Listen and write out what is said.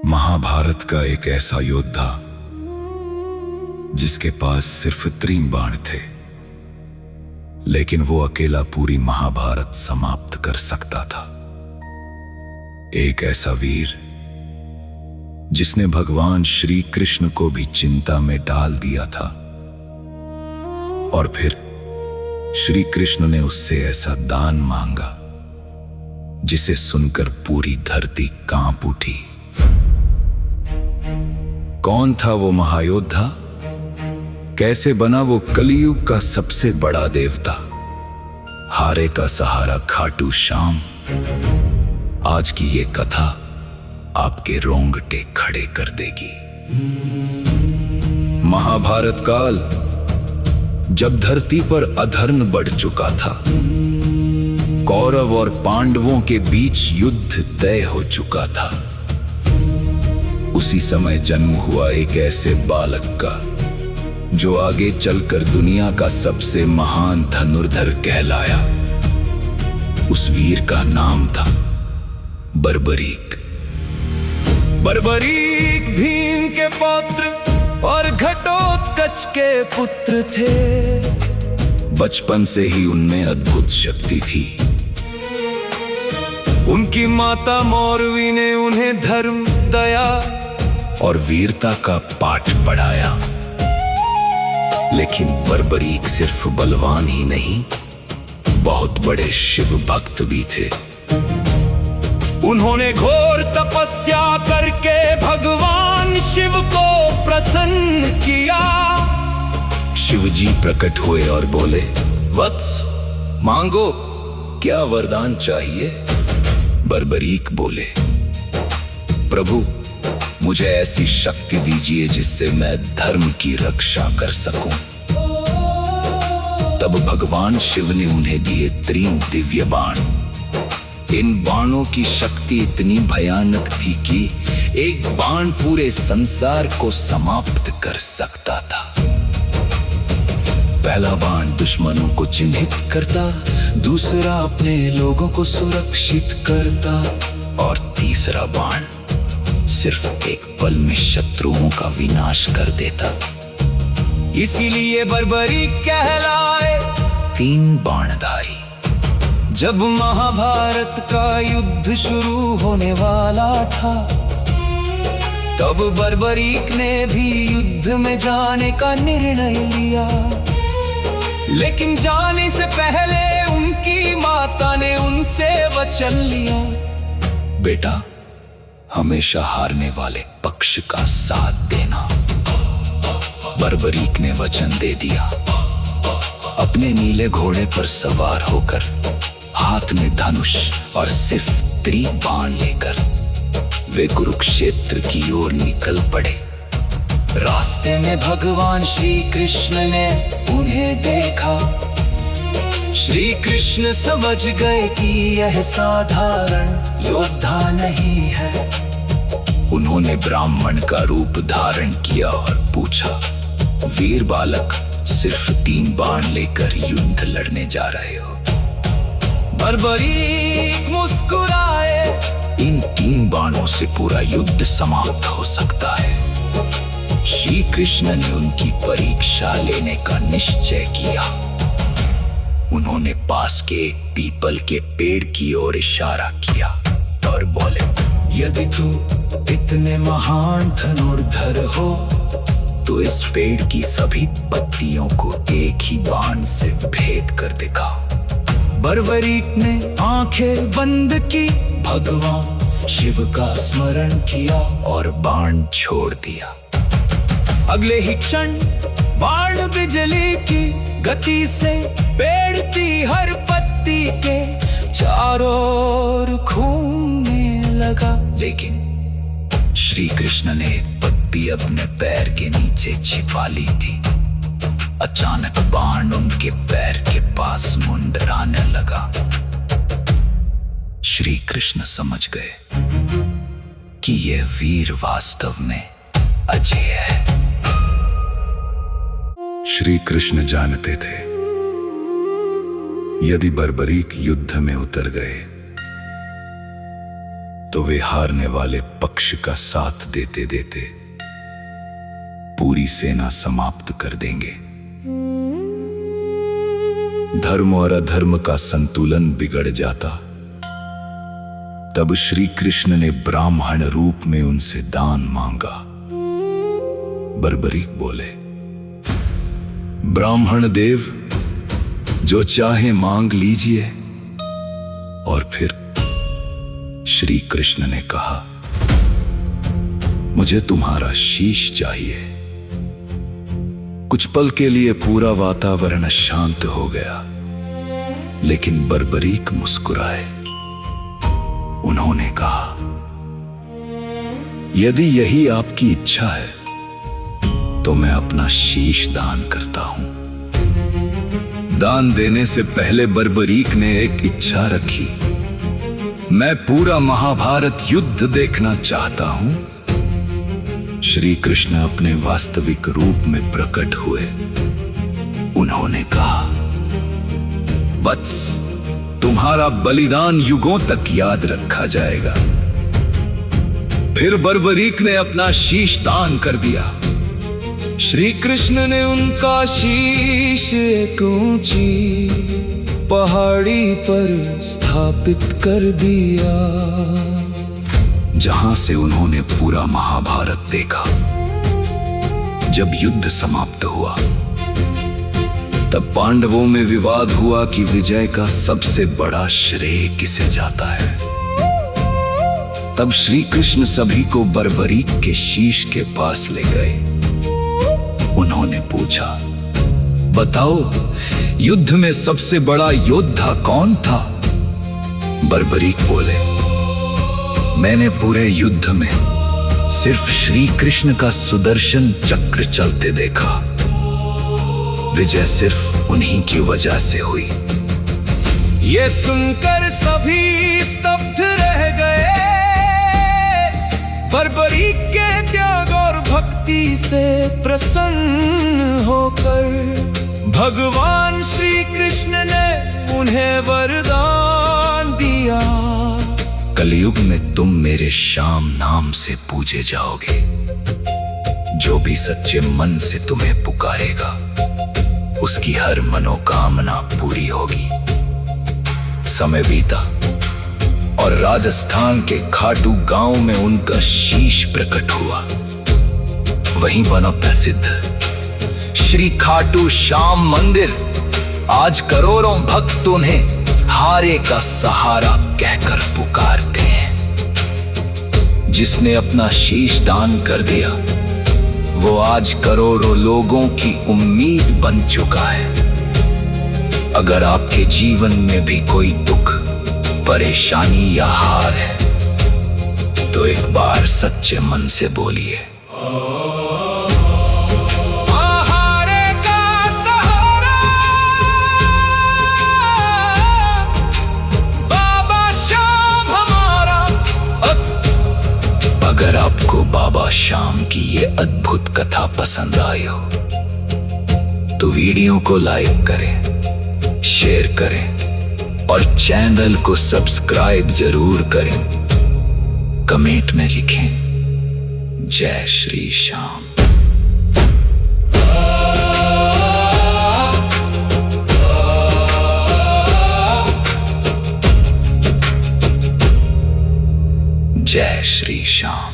महाभारत का एक ऐसा योद्धा जिसके पास सिर्फ 3 बाण थे, लेकिन वो अकेला पूरी महाभारत समाप्त कर सकता था। एक ऐसा वीर जिसने भगवान श्री कृष्ण को भी चिंता में डाल दिया था, और फिर श्री कृष्ण ने उससे ऐसा दान मांगा जिसे सुनकर पूरी धरती कांप उठी। कौन था वो महायोद्धा? कैसे बना वो कलियुग का सबसे बड़ा देवता? हारे का सहारा खाटू श्याम। आज की ये कथा आपके रोंगटे खड़े कर देगी। महाभारत काल, जब धरती पर अधर्म बढ़ चुका था, कौरव और पांडवों के बीच युद्ध तय हो चुका था, उसी समय जन्म हुआ एक ऐसे बालक का जो आगे चलकर दुनिया का सबसे महान धनुर्धर कहलाया। उस वीर का नाम था बर्बरीक। बर्बरीक भीम के पौत्र और घटोत्कच के पुत्र थे। बचपन से ही उनमें अद्भुत शक्ति थी। उनकी माता मौरवी ने उन्हें धर्म, दया और वीरता का पाठ पढ़ाया। लेकिन बर्बरीक सिर्फ बलवान ही नहीं, बहुत बड़े शिव भक्त भी थे। उन्होंने घोर तपस्या करके भगवान शिव को प्रसन्न किया। शिव जी प्रकट हुए और बोले, वत्स, मांगो, क्या वरदान चाहिए? बर्बरीक बोले, प्रभु, मुझे ऐसी शक्ति दीजिए जिससे मैं धर्म की रक्षा कर सकूं। तब भगवान शिव ने उन्हें दिए 3 दिव्य बाण। इन बाणों की शक्ति इतनी भयानक थी कि एक बाण पूरे संसार को समाप्त कर सकता था। पहला बाण दुश्मनों को चिन्हित करता, दूसरा अपने लोगों को सुरक्षित करता, और तीसरा बाण सिर्फ एक पल में शत्रुओं का विनाश कर देता। इसीलिए बर्बरीक कहलाए 3 बाणधारी। जब महाभारत का युद्ध शुरू होने वाला था, तब बर्बरीक ने भी युद्ध में जाने का निर्णय लिया। लेकिन जाने से पहले उनकी माता ने उनसे वचन लिया, बेटा, हमेशा हारने वाले पक्ष का साथ देना। बर्बरीक ने वचन दे दिया। अपने नीले घोड़े पर सवार होकर, हाथ में धनुष और सिर्फ 3 बाण लेकर वे कुरुक्षेत्र की ओर निकल पड़े। रास्ते में भगवान श्री कृष्ण ने उन्हें देखा। श्री कृष्ण समझ गए कि यह साधारण योद्धा नहीं है। उन्होंने ब्राह्मण का रूप धारण किया और पूछा, वीर बालक, सिर्फ 3 बाण लेकर युद्ध लड़ने जा रहे हो? बर्बरीक मुस्कुराए, इन 3 बाणों से पूरा युद्ध समाप्त हो सकता है। श्री कृष्ण ने उनकी परीक्षा लेने का निश्चय किया। उन्होंने पास के एक पीपल के पेड़ की ओर इशारा किया और बोले, यदि तू इतने महान धनुर्धर हो तो इस पेड़ की सभी पत्तियों को एक ही बाण से भेद कर दिखा। बर्बरीक ने आंखें बंद की, भगवान शिव का स्मरण किया और बाण छोड़ दिया। अगले ही क्षण बाण बिजली की गति से पेड़ की हर पत्ती के चारों ओर घूमने लगा। लेकिन श्री कृष्ण ने एक पत्ती अपने पैर के नीचे छिपा ली थी। अचानक बाण उनके पैर के पास मुंडराने लगा। श्री कृष्ण समझ गए कि यह वीर वास्तव में अजय है। श्री कृष्ण जानते थे, यदि बर्बरीक युद्ध में उतर गए तो वे हारने वाले पक्ष का साथ देते देते पूरी सेना समाप्त कर देंगे। धर्म और अधर्म का संतुलन बिगड़ जाता। तब श्री कृष्ण ने ब्राह्मण रूप में उनसे दान मांगा। बर्बरीक बोले, ब्राह्मण देव, जो चाहे मांग लीजिए। और फिर श्री कृष्ण ने कहा, मुझे तुम्हारा शीश चाहिए। कुछ पल के लिए पूरा वातावरण शांत हो गया, लेकिन बर्बरीक मुस्कुराए। उन्होंने कहा, यदि यही आपकी इच्छा है तो मैं अपना शीश दान करता हूं। दान देने से पहले बर्बरीक ने एक इच्छा रखी, मैं पूरा महाभारत युद्ध देखना चाहता हूं। श्री कृष्ण अपने वास्तविक रूप में प्रकट हुए। उन्होंने कहा, वत्स, तुम्हारा बलिदान युगों तक याद रखा जाएगा। फिर बर्बरीक ने अपना शीश दान कर दिया। श्री कृष्ण ने उनका शीश एक ऊंची पहाड़ी पर स्थापित कर दिया, जहां से उन्होंने पूरा महाभारत देखा। जब युद्ध समाप्त हुआ, तब पांडवों में विवाद हुआ कि विजय का सबसे बड़ा श्रेय किसे जाता है। तब श्री कृष्ण सभी को बर्बरीक के शीश के पास ले गए। उन्होंने पूछा, बताओ, युद्ध में सबसे बड़ा योद्धा कौन था? बर्बरीक बोले, मैंने पूरे युद्ध में सिर्फ श्री कृष्ण का सुदर्शन चक्र चलते देखा। विजय सिर्फ उन्हीं की वजह से हुई। ये सुनकर सभी स्तब्ध रह गए। बर्बरीक के त्याग और भक्ति से प्रसन्न होकर भगवान श्री कृष्ण ने उन्हें वरदान दिया, कलयुग में तुम मेरे श्याम नाम से पूजे जाओगे। जो भी सच्चे मन से तुम्हें पुकारेगा, उसकी हर मनोकामना पूरी होगी। समय बीता और राजस्थान के खाटू गांव में उनका शीश प्रकट हुआ। वहीं बना प्रसिद्ध श्री खाटू श्याम मंदिर। आज करोड़ों भक्त उन्हें हारे का सहारा कहकर पुकारते हैं। जिसने अपना शीश दान कर दिया, वो आज करोड़ों लोगों की उम्मीद बन चुका है। अगर आपके जीवन में भी कोई दुख, परेशानी या हार है, तो एक बार सच्चे मन से बोलिए, अगर आपको बाबा श्याम की ये अद्भुत कथा पसंद आई हो, तो वीडियो को लाइक करें, शेयर करें और चैनल को सब्सक्राइब जरूर करें। कमेंट में लिखें, जय श्री श्याम। जय श्री श्याम।